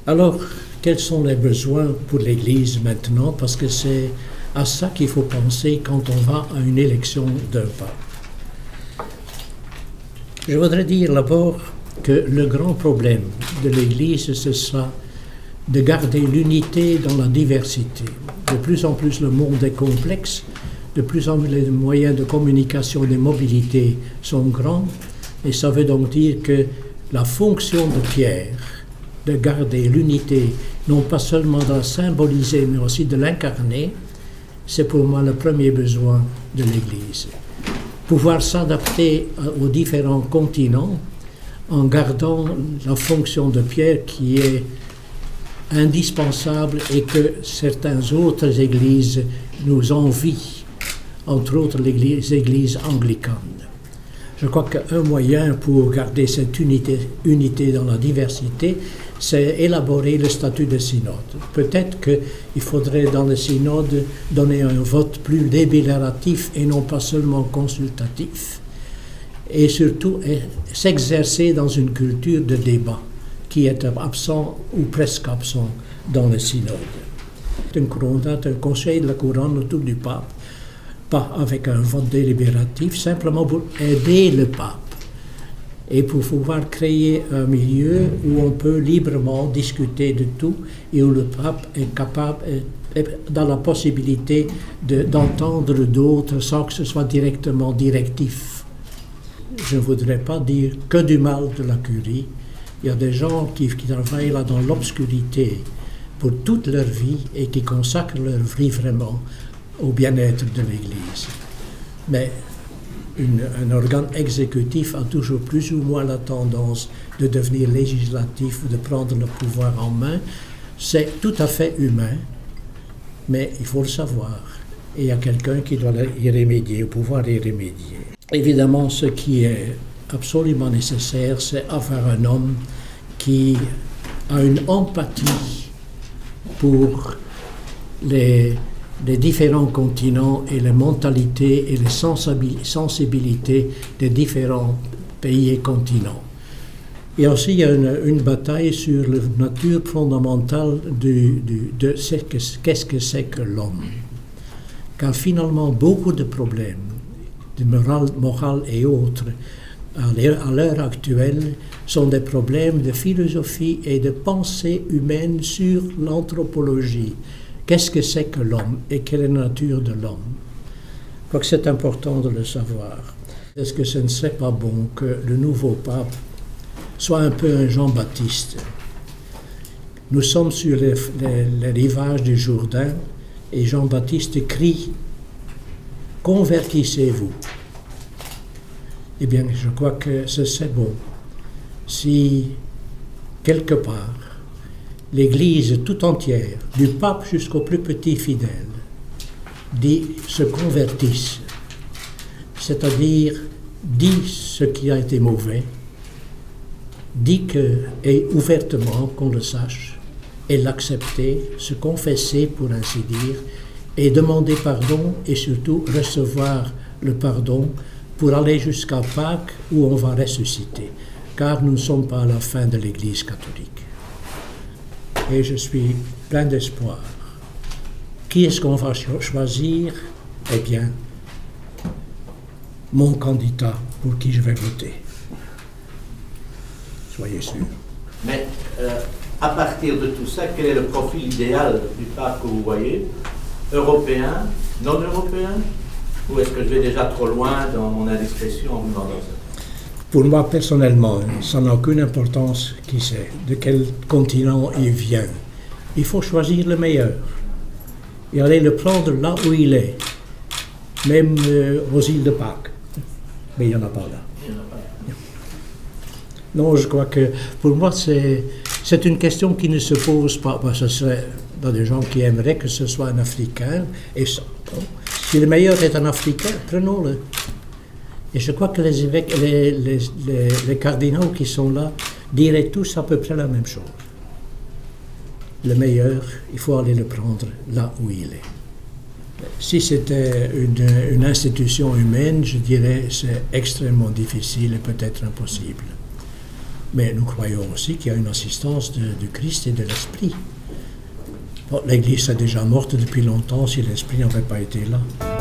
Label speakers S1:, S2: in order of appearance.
S1: Alors, quels sont les besoins pour l'Église maintenant? Parce que c'est à ça qu'il faut penser quand on va à une élection d'un pape. Je voudrais dire d'abord que le grand problème de l'Église, ce sera de garder l'unité dans la diversité. De plus en plus, le monde est complexe, de plus en plus les moyens de communication et de mobilité sont grands, et ça veut donc dire que la fonction de Pierre, de garder l'unité, non pas seulement de la symboliser, mais aussi de l'incarner, c'est pour moi le premier besoin de l'Église. Pouvoir s'adapter aux différents continents en gardant la fonction de Pierre qui est indispensable et que certaines autres églises nous envient, entre autres les églises anglicanes. Je crois qu'un moyen pour garder cette unité dans la diversité, c'est élaborer le statut de synode. Peut-être qu'il faudrait dans le synode donner un vote plus délibératif et non pas seulement consultatif, et surtout s'exercer dans une culture de débat qui est absent ou presque absent dans le synode. Un conseil de la couronne autour du pape, pas avec un vote délibératif, simplement pour aider le pape et pour pouvoir créer un milieu où on peut librement discuter de tout et où le pape est capable, est dans la possibilité d'entendre d'autres sans que ce soit directement directif. Je ne voudrais pas dire que du mal de la curie. Il y a des gens qui travaillent là dans l'obscurité pour toute leur vie et qui consacrent leur vie vraiment au bien-être de l'Église. Mais un organe exécutif a toujours plus ou moins la tendance de devenir législatif, de prendre le pouvoir en main. C'est tout à fait humain, mais il faut le savoir. Et il y a quelqu'un qui doit y remédier, pouvoir y remédier. Évidemment, ce qui est absolument nécessaire, c'est avoir un homme qui a une empathie pour les différents continents et les mentalités et les sensibilités des différents pays et continents. Et aussi, il y a une bataille sur la nature fondamentale de qu'est-ce que c'est que l'homme. Car finalement, beaucoup de problèmes de morale et autres, à l'heure actuelle, sont des problèmes de philosophie et de pensée humaine sur l'anthropologie. Qu'est-ce que c'est que l'homme et quelle est la nature de l'homme? Je crois que c'est important de le savoir. Est-ce que ce ne serait pas bon que le nouveau pape soit un peu un Jean-Baptiste? Nous sommes sur les rivages du Jourdain et Jean-Baptiste crie « Convertissez-vous ». Eh bien, je crois que ce serait bon si, quelque part, l'Église tout entière, du pape jusqu'au plus petit fidèle, se convertisse, c'est-à-dire dit ce qui a été mauvais, dit et ouvertement qu'on le sache, et l'accepter, se confesser pour ainsi dire, et demander pardon et surtout recevoir le pardon pour aller jusqu'à Pâques où on va ressusciter, car nous ne sommes pas à la fin de l'Église catholique. Et je suis plein d'espoir. Qui est-ce qu'on va choisir? Eh bien, mon candidat pour qui je vais voter. Soyez sûrs.
S2: Mais à partir de tout ça, quel est le profil idéal du pape que vous voyez? Européen, non européen? Ou est-ce que je vais déjà trop loin dans mon indiscrétion en vous demandant ça?
S1: Pour moi, personnellement, ça n'a aucune importance qui c'est, de quel continent il vient. Il faut choisir le meilleur et aller le prendre là où il est, même aux îles de Pâques. Mais il n'y en a pas là. Non, je crois que pour moi, c'est une question qui ne se pose pas. Ce serait dans des gens qui aimeraient que ce soit un Africain. Et ça, bon, si le meilleur est un Africain, prenons-le. Et je crois que les évêques, les cardinaux qui sont là diraient tous à peu près la même chose. Le meilleur, il faut aller le prendre là où il est. Si c'était une institution humaine, je dirais c'est extrêmement difficile et peut-être impossible. Mais nous croyons aussi qu'il y a une assistance du Christ et de l'Esprit. Bon, l'Église est déjà morte depuis longtemps si l'Esprit n'avait pas été là.